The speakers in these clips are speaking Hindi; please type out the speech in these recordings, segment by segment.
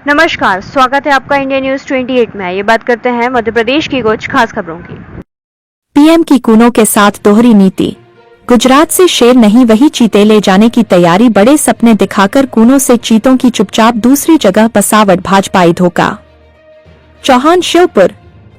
नमस्कार, स्वागत है आपका इंडिया न्यूज 28 में। ये बात करते हैं मध्य प्रदेश की कुछ खास खबरों की। पीएम की कूनों के साथ दोहरी नीति। गुजरात से शेर नहीं वही चीते ले जाने की तैयारी। बड़े सपने दिखाकर कूनों से चीतों की चुपचाप दूसरी जगह बसावट। भाजपाई धोखा। चौहान श्योपुर।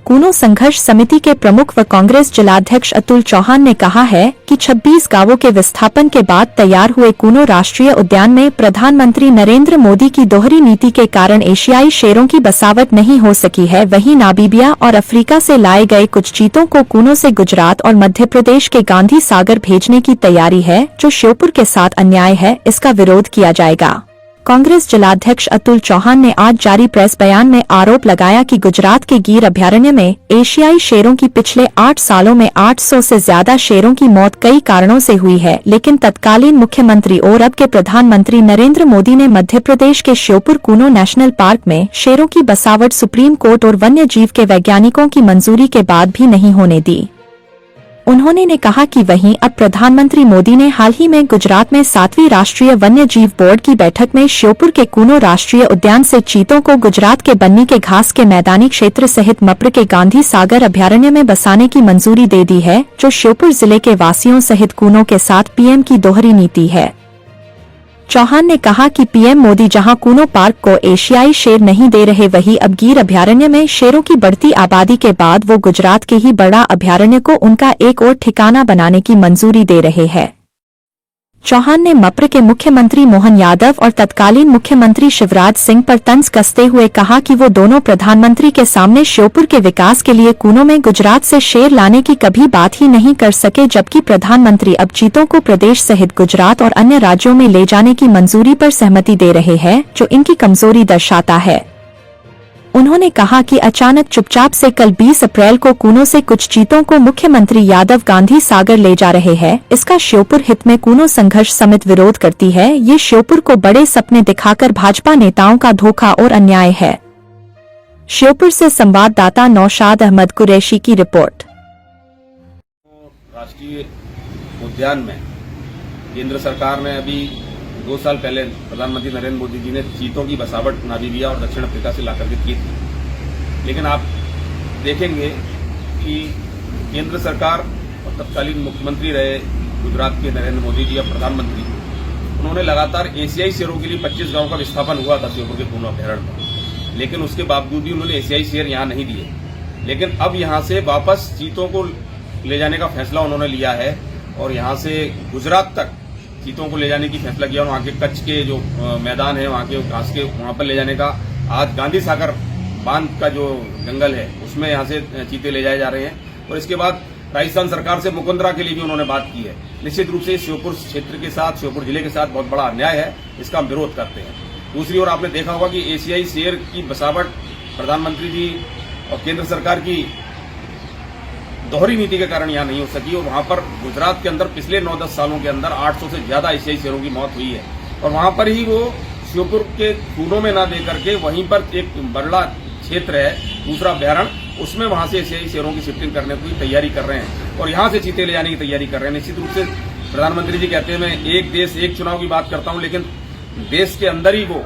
कूनो संघर्ष समिति के प्रमुख व कांग्रेस जिलाध्यक्ष अतुल चौहान ने कहा है कि 26 गांवों के विस्थापन के बाद तैयार हुए कूनो राष्ट्रीय उद्यान में प्रधानमंत्री नरेंद्र मोदी की दोहरी नीति के कारण एशियाई शेरों की बसावट नहीं हो सकी है। वहीं नामीबिया और अफ्रीका से लाए गए कुछ चीतों को कूनो से गुजरात और मध्य प्रदेश के गांधी सागर भेजने की तैयारी है, जो श्योपुर के साथ अन्याय है। इसका विरोध किया जाएगा। कांग्रेस जिलाध्यक्ष अतुल चौहान ने आज जारी प्रेस बयान में आरोप लगाया कि गुजरात के गिर अभयारण्य में एशियाई शेरों की पिछले 8 सालों में 800 से ज्यादा शेरों की मौत कई कारणों से हुई है, लेकिन तत्कालीन मुख्यमंत्री और अब के प्रधानमंत्री नरेंद्र मोदी ने मध्य प्रदेश के श्योपुर कूनो नेशनल पार्क में शेरों की बसावट सुप्रीम कोर्ट और वन्य जीव के वैज्ञानिकों की मंजूरी के बाद भी नहीं होने दी। उन्होंने कहा कि वहीं अब प्रधानमंत्री मोदी ने हाल ही में गुजरात में 7वीं राष्ट्रीय वन्य जीव बोर्ड की बैठक में श्योपुर के कूनो राष्ट्रीय उद्यान से चीतों को गुजरात के बन्नी के घास के मैदानी क्षेत्र सहित मप्र के गांधी सागर अभयारण्य में बसाने की मंजूरी दे दी है, जो श्योपुर जिले के वासियों सहित कूनो के साथ पीएम की दोहरी नीति है। चौहान ने कहा कि पीएम मोदी जहां कूनो पार्क को एशियाई शेर नहीं दे रहे, वहीं अब गिर अभयारण्य में शेरों की बढ़ती आबादी के बाद वो गुजरात के ही बड़ा अभयारण्य को उनका एक और ठिकाना बनाने की मंजूरी दे रहे हैं। चौहान ने मप्र के मुख्यमंत्री मोहन यादव और तत्कालीन मुख्यमंत्री शिवराज सिंह पर तंज कसते हुए कहा कि वो दोनों प्रधानमंत्री के सामने श्योपुर के विकास के लिए कूनो में गुजरात से शेर लाने की कभी बात ही नहीं कर सके, जबकि प्रधानमंत्री अब चीतों को प्रदेश सहित गुजरात और अन्य राज्यों में ले जाने की मंजूरी पर सहमति दे रहे हैं, जो इनकी कमजोरी दर्शाता है। उन्होंने कहा कि अचानक चुपचाप से कल 20 अप्रैल को कूनो से कुछ चीतों को मुख्यमंत्री यादव गांधी सागर ले जा रहे हैं। इसका श्योपुर हित में कूनो संघर्ष समिति विरोध करती है। ये श्योपुर को बड़े सपने दिखाकर भाजपा नेताओं का धोखा और अन्याय है। श्योपुर से संवाददाता नौशाद अहमद कुरैशी की रिपोर्ट। राष्ट्रीय उद्यान में केंद्र सरकार ने अभी 2 साल पहले प्रधानमंत्री नरेंद्र मोदी जी ने चीतों की बसावट नामीबिया और दक्षिण अफ्रीका से लाकर के की थी, लेकिन आप देखेंगे कि केंद्र सरकार और तत्कालीन मुख्यमंत्री रहे गुजरात के नरेंद्र मोदी जी, अब प्रधानमंत्री, उन्होंने लगातार एशियाई शेरों के लिए 25 गांवों का विस्थापन हुआ था श्योपुर के कूनो अभयारण्य में, लेकिन उसके बावजूद भी उन्होंने एशियाई शेर यहाँ नहीं दिए। लेकिन अब यहाँ से वापस चीतों को ले जाने का फैसला उन्होंने लिया है और यहाँ से गुजरात तक चीतों को ले जाने की फैसला किया और वहाँ के कच्छ के जो मैदान है, वहाँ के घास के, वहाँ पर ले जाने का। आज गांधी सागर बांध का जो जंगल है उसमें यहाँ से चीते ले जाए जा रहे हैं और इसके बाद राजस्थान सरकार से मुकुंदरा के लिए भी उन्होंने बात की है। निश्चित रूप से श्योपुर क्षेत्र के साथ, श्योपुर जिले के साथ बहुत बड़ा अन्याय है, इसका हम विरोध करते हैं। दूसरी ओर आपने देखा होगा कि एशियाई शेर की बसावट प्रधानमंत्री जी और केंद्र सरकार की दोहरी नीति के कारण यहाँ नहीं हो सकी और वहां पर गुजरात के अंदर पिछले 9-10 सालों के अंदर 800 से ज्यादा एशियाई शेरों की मौत हुई है और वहां पर ही वो श्योपुर के कूनो में ना दे करके वहीं पर एक बड़ा क्षेत्र है दूसरा अभयारण्य, उसमें वहां से एशियाई शेरों की शिफ्टिंग करने की तैयारी कर रहे हैं और यहाँ से चीते ले जाने की तैयारी कर रहे हैं। निश्चित रूप से प्रधानमंत्री जी कहते हैं मैं एक देश एक चुनाव की बात करता हूँ, लेकिन देश के अंदर ही वो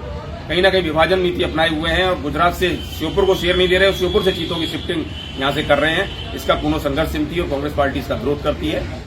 कहीं ना कहीं विभाजन नीति अपनाए हुए हैं और गुजरात से श्योपुर को शेर नहीं दे रहे और श्योपुर से चीतों की शिफ्टिंग यहां से कर रहे हैं। इसका कूनो संघर्ष समिति और कांग्रेस पार्टी इसका विरोध करती है।